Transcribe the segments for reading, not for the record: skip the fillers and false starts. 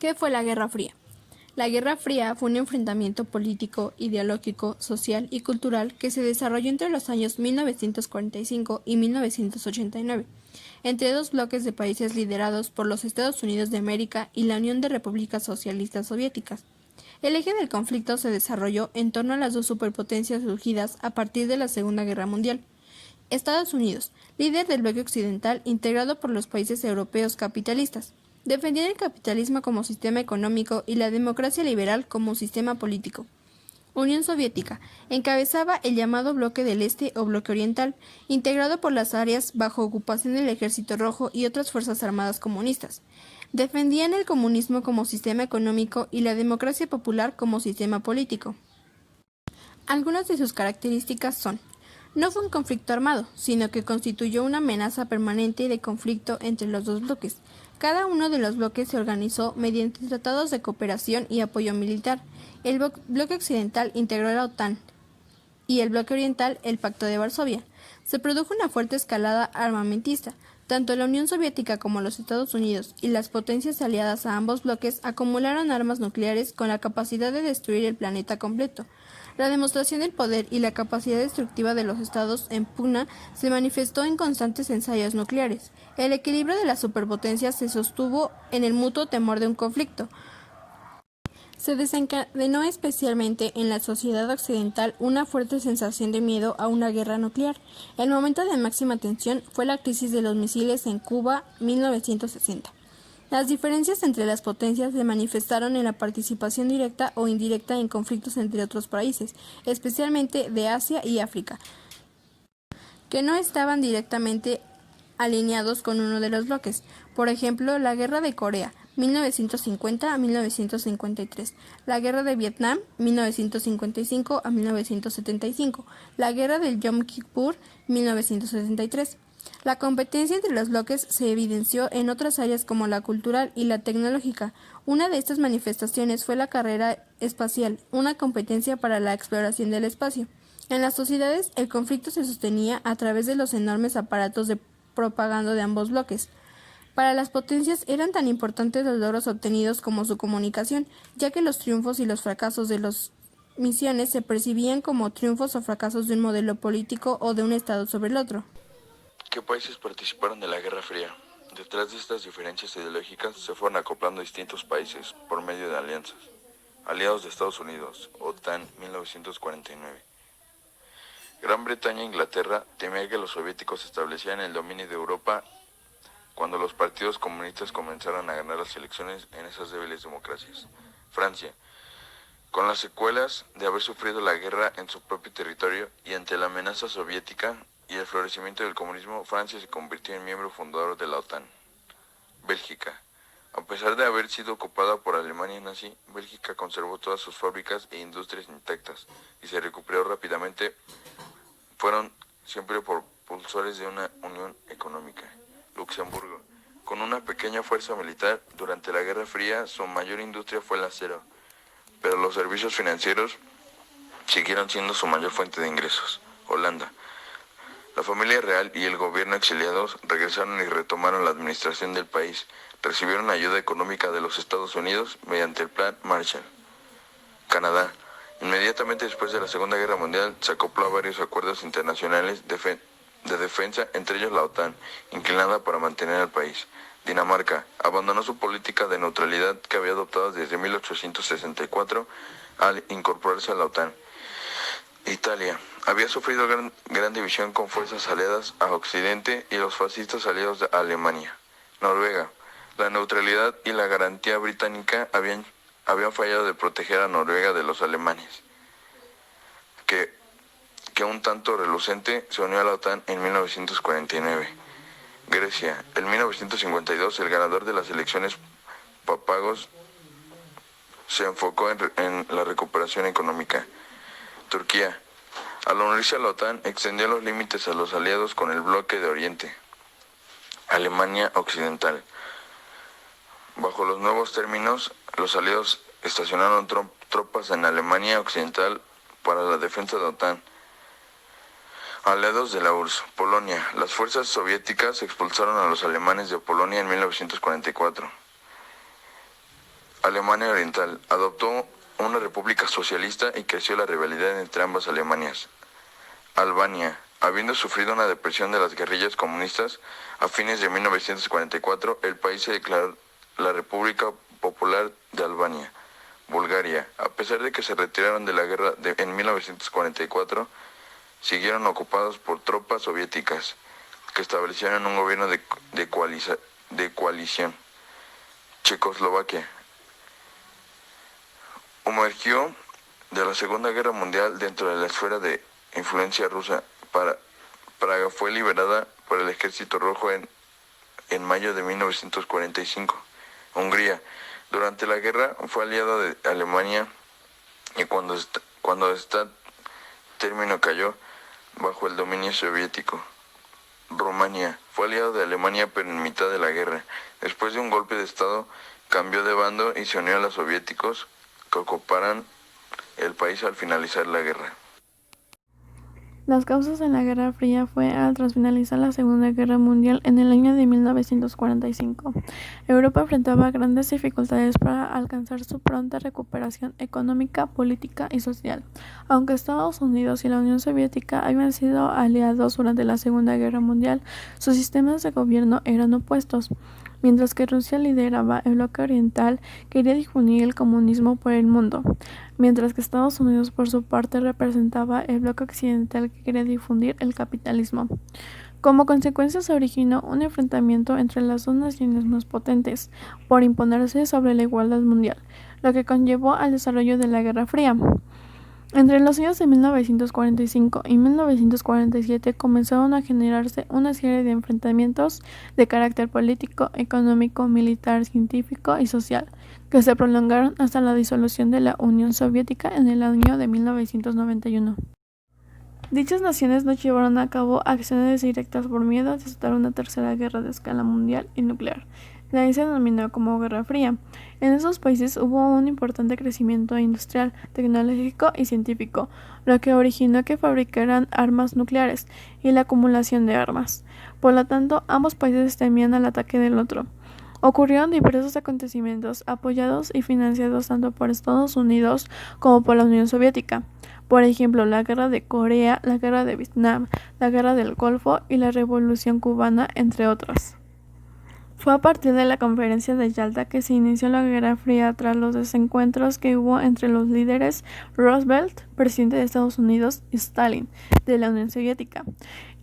¿Qué fue la Guerra Fría? La Guerra Fría fue un enfrentamiento político, ideológico, social y cultural que se desarrolló entre los años 1945 y 1989, entre dos bloques de países liderados por los Estados Unidos de América y la Unión de Repúblicas Socialistas Soviéticas. El eje del conflicto se desarrolló en torno a las dos superpotencias surgidas a partir de la Segunda Guerra Mundial. Estados Unidos, líder del bloque occidental integrado por los países europeos capitalistas, defendía el capitalismo como sistema económico y la democracia liberal como sistema político. Unión Soviética encabezaba el llamado Bloque del Este o Bloque Oriental, integrado por las áreas bajo ocupación del Ejército Rojo y otras fuerzas armadas comunistas. Defendían el comunismo como sistema económico y la democracia popular como sistema político. Algunas de sus características son: no fue un conflicto armado, sino que constituyó una amenaza permanente de conflicto entre los dos bloques. Cada uno de los bloques se organizó mediante tratados de cooperación y apoyo militar. El bloque occidental integró la OTAN y el bloque oriental el Pacto de Varsovia. Se produjo una fuerte escalada armamentista. Tanto la Unión Soviética como los Estados Unidos y las potencias aliadas a ambos bloques acumularon armas nucleares con la capacidad de destruir el planeta completo. La demostración del poder y la capacidad destructiva de los estados en pugna se manifestó en constantes ensayos nucleares. El equilibrio de las superpotencias se sostuvo en el mutuo temor de un conflicto. Se desencadenó especialmente en la sociedad occidental una fuerte sensación de miedo a una guerra nuclear. El momento de máxima tensión fue la crisis de los misiles en Cuba, 1960. Las diferencias entre las potencias se manifestaron en la participación directa o indirecta en conflictos entre otros países, especialmente de Asia y África, que no estaban directamente alineados con uno de los bloques. Por ejemplo, la Guerra de Corea, 1950 a 1953, la Guerra de Vietnam, 1955 a 1975, la Guerra del Yom Kippur, 1973. La competencia entre los bloques se evidenció en otras áreas como la cultural y la tecnológica. Una de estas manifestaciones fue la carrera espacial, una competencia para la exploración del espacio. En las sociedades, el conflicto se sostenía a través de los enormes aparatos de propaganda de ambos bloques. Para las potencias eran tan importantes los logros obtenidos como su comunicación, ya que los triunfos y los fracasos de las misiones se percibían como triunfos o fracasos de un modelo político o de un Estado sobre el otro. ¿Qué países participaron de la Guerra Fría? Detrás de estas diferencias ideológicas se fueron acoplando distintos países por medio de alianzas. Aliados de Estados Unidos, OTAN, 1949. Gran Bretaña e Inglaterra temían que los soviéticos establecieran el dominio de Europa cuando los partidos comunistas comenzaron a ganar las elecciones en esas débiles democracias. Francia, con las secuelas de haber sufrido la guerra en su propio territorio y ante la amenaza soviética y el florecimiento del comunismo, Francia se convirtió en miembro fundador de la OTAN. Bélgica. A pesar de haber sido ocupada por Alemania nazi, Bélgica conservó todas sus fábricas e industrias intactas y se recuperó rápidamente. Fueron siempre propulsores de una unión económica. Luxemburgo. Con una pequeña fuerza militar, durante la Guerra Fría su mayor industria fue el acero, pero los servicios financieros siguieron siendo su mayor fuente de ingresos. Holanda. La familia real y el gobierno exiliados regresaron y retomaron la administración del país. Recibieron ayuda económica de los Estados Unidos mediante el Plan Marshall. Canadá. Inmediatamente después de la Segunda Guerra Mundial se acopló a varios acuerdos internacionales de defensa, entre ellos la OTAN, inclinada para mantener al país. Dinamarca abandonó su política de neutralidad que había adoptado desde 1864 al incorporarse a la OTAN. Italia había sufrido gran división con fuerzas aliadas a Occidente y los fascistas aliados a Alemania. Noruega. La neutralidad y la garantía británica habían fallado de proteger a Noruega de los alemanes, que un tanto relucente se unió a la OTAN en 1949. Grecia. En 1952, el ganador de las elecciones Papagos se enfocó en la recuperación económica. Turquía. Al unirse a la OTAN, extendió los límites a los aliados con el bloque de Oriente. Alemania Occidental. Bajo los nuevos términos, los aliados estacionaron tropas en Alemania Occidental para la defensa de la OTAN. Aliados de la URSS. Polonia. Las fuerzas soviéticas expulsaron a los alemanes de Polonia en 1944. Alemania Oriental adoptó una república socialista y creció la rivalidad entre ambas Alemanias. Albania, habiendo sufrido una depresión de las guerrillas comunistas, a fines de 1944 el país se declaró la República Popular de Albania. Bulgaria, a pesar de que se retiraron de la guerra en 1944, siguieron ocupados por tropas soviéticas, que establecieron un gobierno de coalición. Checoslovaquia emergió de la Segunda Guerra Mundial dentro de la esfera de influencia rusa. Praga fue liberada por el Ejército Rojo en mayo de 1945. Hungría, durante la guerra, fue aliado de Alemania y cuando este término cayó bajo el dominio soviético. Rumania fue aliado de Alemania pero en mitad de la guerra. Después de un golpe de estado, cambió de bando y se unió a los soviéticos que ocuparan el país al finalizar la guerra. Las causas de la Guerra Fría fue tras finalizar la Segunda Guerra Mundial en el año de 1945. Europa enfrentaba grandes dificultades para alcanzar su pronta recuperación económica, política y social. Aunque Estados Unidos y la Unión Soviética habían sido aliados durante la Segunda Guerra Mundial, sus sistemas de gobierno eran opuestos. Mientras que Rusia lideraba el bloque oriental, quería difundir el comunismo por el mundo, mientras que Estados Unidos por su parte representaba el bloque occidental que quería difundir el capitalismo. Como consecuencia se originó un enfrentamiento entre las dos naciones más potentes por imponerse sobre la igualdad mundial, lo que conllevó al desarrollo de la Guerra Fría. Entre los años de 1945 y 1947 comenzaron a generarse una serie de enfrentamientos de carácter político, económico, militar, científico y social, que se prolongaron hasta la disolución de la Unión Soviética en el año de 1991. Dichas naciones no llevaron a cabo acciones directas por miedo a desatar una tercera guerra de escala mundial y nuclear. De ahí se denominó como Guerra Fría. En esos países hubo un importante crecimiento industrial, tecnológico y científico, lo que originó que fabricaran armas nucleares y la acumulación de armas. Por lo tanto, ambos países temían al ataque del otro. Ocurrieron diversos acontecimientos apoyados y financiados tanto por Estados Unidos como por la Unión Soviética. Por ejemplo, la Guerra de Corea, la Guerra de Vietnam, la Guerra del Golfo y la Revolución Cubana, entre otros. Fue a partir de la Conferencia de Yalta que se inició la Guerra Fría tras los desencuentros que hubo entre los líderes Roosevelt, presidente de Estados Unidos, y Stalin, de la Unión Soviética.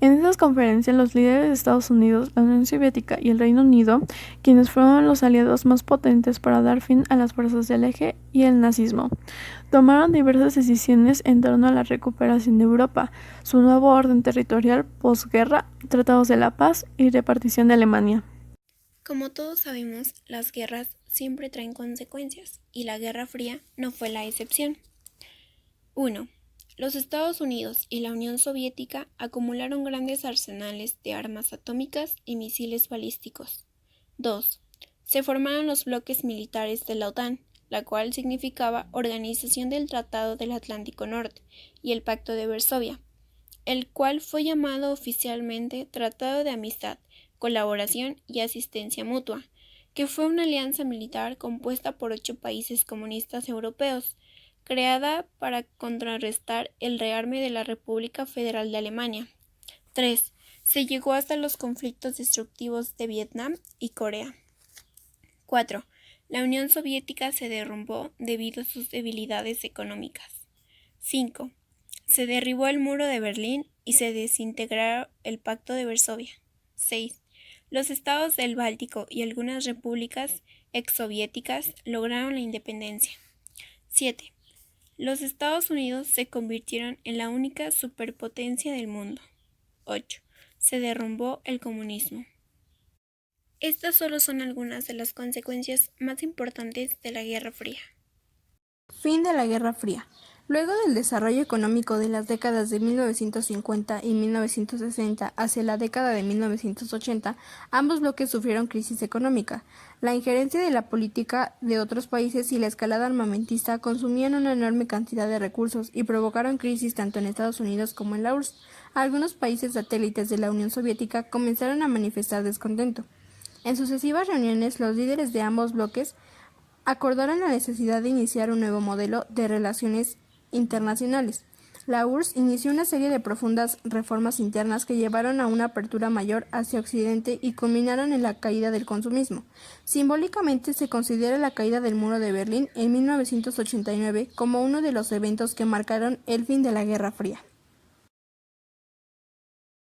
En esas conferencias, los líderes de Estados Unidos, la Unión Soviética y el Reino Unido, quienes fueron los aliados más potentes para dar fin a las fuerzas del Eje y el nazismo, tomaron diversas decisiones en torno a la recuperación de Europa, su nuevo orden territorial posguerra, tratados de la paz y repartición de Alemania. Como todos sabemos, las guerras siempre traen consecuencias, y la Guerra Fría no fue la excepción. 1. Los Estados Unidos y la Unión Soviética acumularon grandes arsenales de armas atómicas y misiles balísticos. 2. Se formaron los bloques militares de la OTAN, la cual significaba Organización del Tratado del Atlántico Norte, y el Pacto de Varsovia, el cual fue llamado oficialmente Tratado de Amistad, Colaboración y Asistencia Mutua, que fue una alianza militar compuesta por 8 países comunistas europeos, creada para contrarrestar el rearme de la República Federal de Alemania. 3. Se llegó hasta los conflictos destructivos de Vietnam y Corea. 4. La Unión Soviética se derrumbó debido a sus debilidades económicas. 5. Se derribó el muro de Berlín y se desintegró el Pacto de Varsovia. 6. Los estados del Báltico y algunas repúblicas exsoviéticas lograron la independencia. 7. Los Estados Unidos se convirtieron en la única superpotencia del mundo. 8. Se derrumbó el comunismo. Estas solo son algunas de las consecuencias más importantes de la Guerra Fría. Fin de la Guerra Fría. Luego del desarrollo económico de las décadas de 1950 y 1960 hacia la década de 1980, ambos bloques sufrieron crisis económica. La injerencia de la política de otros países y la escalada armamentista consumían una enorme cantidad de recursos y provocaron crisis tanto en Estados Unidos como en la URSS. Algunos países satélites de la Unión Soviética comenzaron a manifestar descontento. En sucesivas reuniones, los líderes de ambos bloques acordaron la necesidad de iniciar un nuevo modelo de relaciones internacionales. La URSS inició una serie de profundas reformas internas que llevaron a una apertura mayor hacia Occidente y culminaron en la caída del consumismo. Simbólicamente se considera la caída del muro de Berlín en 1989 como uno de los eventos que marcaron el fin de la Guerra Fría.